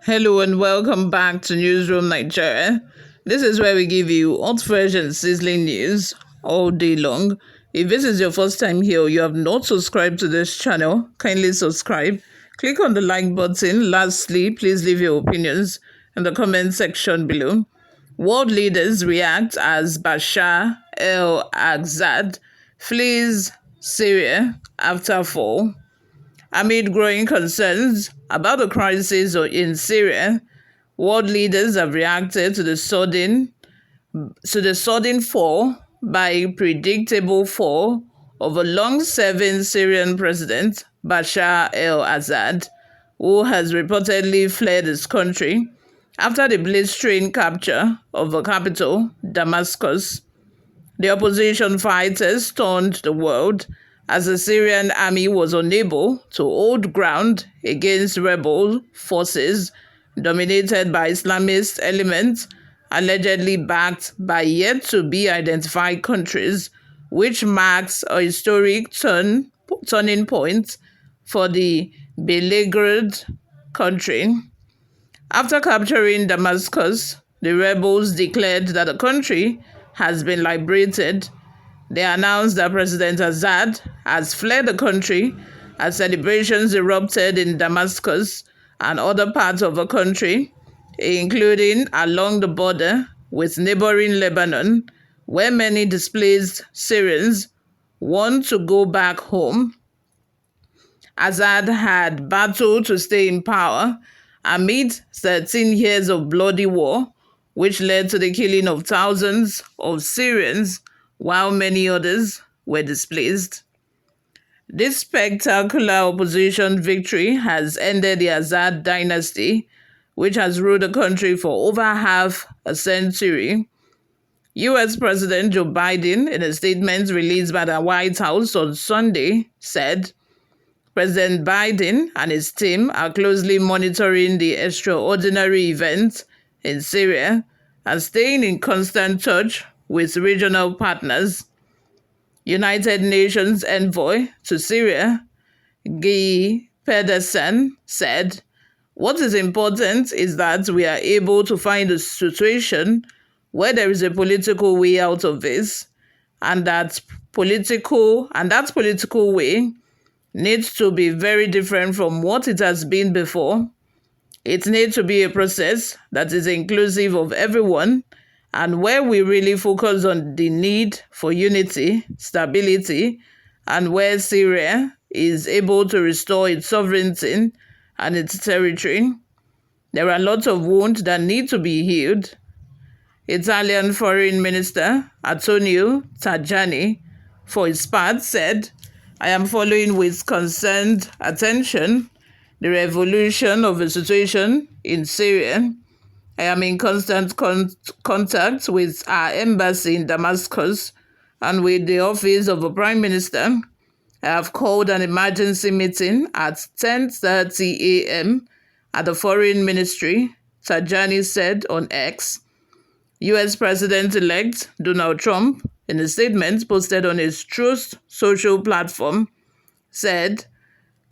Hello and welcome back to Newsroom Nigeria. This is where we give you hot, fresh, and sizzling news all day long. If this is your first time here or you have not subscribed to this channel, kindly subscribe. Click on the like button. Lastly, please leave your opinions in the comment section below. World leaders react as Bashar al-Assad flees Syria after fall. Amid growing concerns about the crisis in Syria, world leaders have reacted to the sudden fall by predictable fall of a long-serving Syrian president, Bashar al-Assad, who has reportedly fled his country after the blistering capture of the capital, Damascus. The opposition fighters stunned the world as the Syrian army was unable to hold ground against rebel forces dominated by Islamist elements allegedly backed by yet-to-be identified countries, which marks a historic turning point for the beleaguered country. After capturing Damascus, the rebels declared that the country has been liberated. They announced that President Assad has fled the country as celebrations erupted in Damascus and other parts of the country, including along the border with neighboring Lebanon, where many displaced Syrians want to go back home. Assad had battled to stay in power amid 13 years of bloody war, which led to the killing of thousands of Syrians, while many others were displaced. This spectacular opposition victory has ended the Assad dynasty, which has ruled the country for over half a century. U.S. President Joe Biden, in a statement released by the White House on Sunday, said President Biden and his team are closely monitoring the extraordinary events in Syria and staying in constant touch with regional partners. United Nations envoy to Syria, Guy Pedersen, said, "What is important is that we are able to find a situation where there is a political way out of this, and that political way needs to be very different from what it has been before. It needs to be a process that is inclusive of everyone and where we really focus on the need for unity, stability, and where Syria is able to restore its sovereignty and its territory. There are lots of wounds that need to be healed." Italian Foreign Minister Antonio Tajani, for his part, said, "I am following with concerned attention the evolution of the situation in Syria. I am in constant contact with our embassy in Damascus and with the office of the Prime Minister. I have called an emergency meeting at 10:30 a.m. at the Foreign Ministry," Tajani said on X. U.S. President-elect Donald Trump, in a statement posted on his Truth social platform, said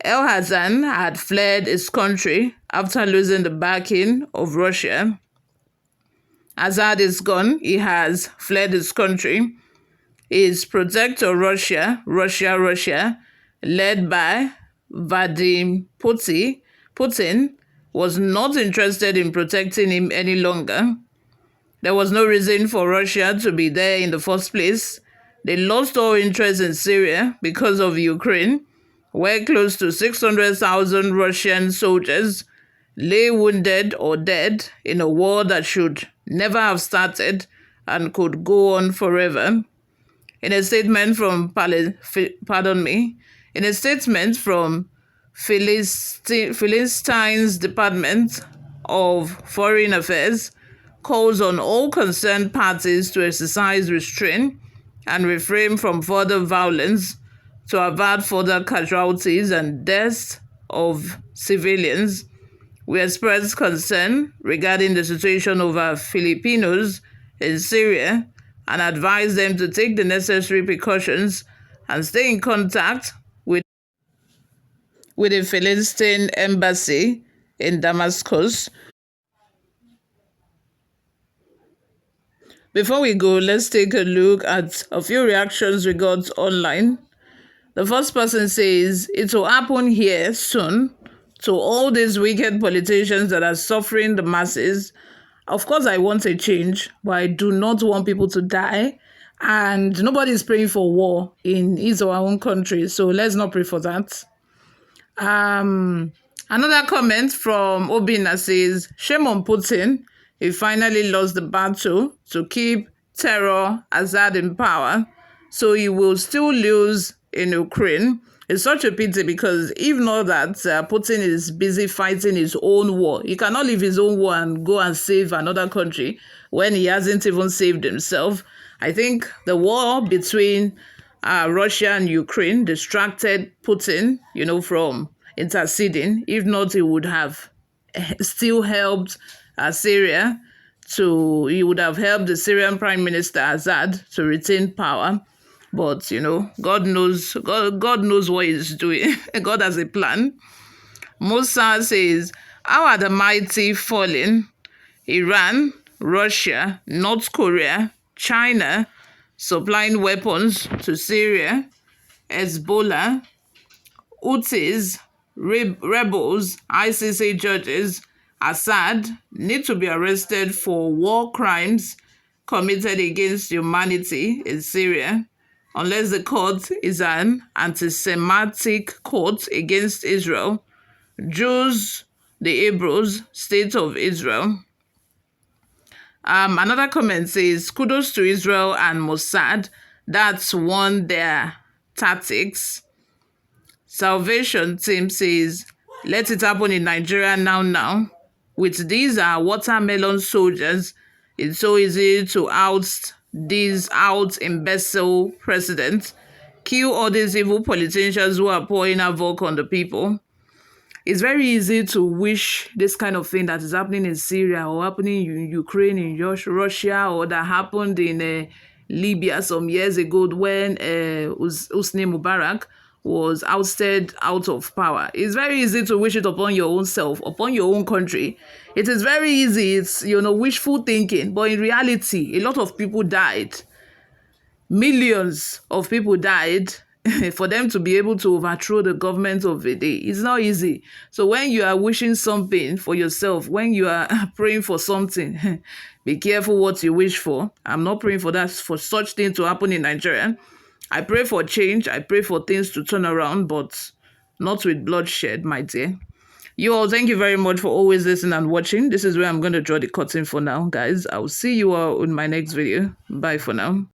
El-Hassan had fled his country after losing the backing of Russia. Assad is gone. He has fled his country. His protector, Russia, led by Vladimir Putin, was not interested in protecting him any longer. There was no reason for Russia to be there in the first place. They lost all interest in Syria because of Ukraine, where close to 600,000 Russian soldiers lay wounded or dead in a war that should never have started and could go on forever. In a statement from Philistine's Department of Foreign Affairs, calls on all concerned parties to exercise restraint and refrain from further violence to avert further casualties and deaths of civilians. We express concern regarding the situation of our Filipinos in Syria and advise them to take the necessary precautions and stay in contact with the Philistine embassy in Damascus. Before we go, let's take a look at a few reactions we got online. The first person says, it will happen here soon to all these wicked politicians that are suffering the masses. Of course, I want a change, but I do not want people to die. And nobody is praying for war in his or our own country. So let's not pray for that. Another comment from Obina says, shame on Putin. He finally lost the battle to keep terror Assad in power. So he will still lose in Ukraine. It's such a pity because if not that Putin is busy fighting his own war. He cannot leave his own war and go and save another country when he hasn't even saved himself. I think the war between Russia and Ukraine distracted Putin, from interceding. If not, he would have still helped Syria he would have helped the Syrian Prime Minister Assad to retain power. But, God knows what he's doing. God has a plan. Musa says, how are the mighty falling? Iran, Russia, North Korea, China supplying weapons to Syria, Hezbollah, Houthis, rebels, ICC judges, Assad need to be arrested for war crimes committed against humanity in Syria, unless the court is an anti-Semitic court against Israel, Jews, the Hebrews, State of Israel. Another comment says, kudos to Israel and Mossad. That's one their tactics. Salvation Team says, let it happen in Nigeria now. With these watermelon soldiers, it's so easy to oust these imbecile presidents, kill all these evil politicians who are pouring havoc on the people. It's very easy to wish this kind of thing that is happening in Syria or happening in Ukraine, in Russia, or that happened in Libya some years ago when Hosni Mubarak was ousted out of power. It's very easy to wish it upon your own self, upon your own country. It is very easy. It's, wishful thinking. But in reality, a lot of people died. Millions of people died for them to be able to overthrow the government of the day. It's not easy. So when you are wishing something for yourself, when you are praying for something, be careful what you wish for. I'm not praying for that, for such thing to happen in Nigeria. I pray for change. I pray for things to turn around, but not with bloodshed, my dear. You all, thank you very much for always listening and watching. This is where I'm going to draw the curtain for now, guys. I'll see you all in my next video. Bye for now.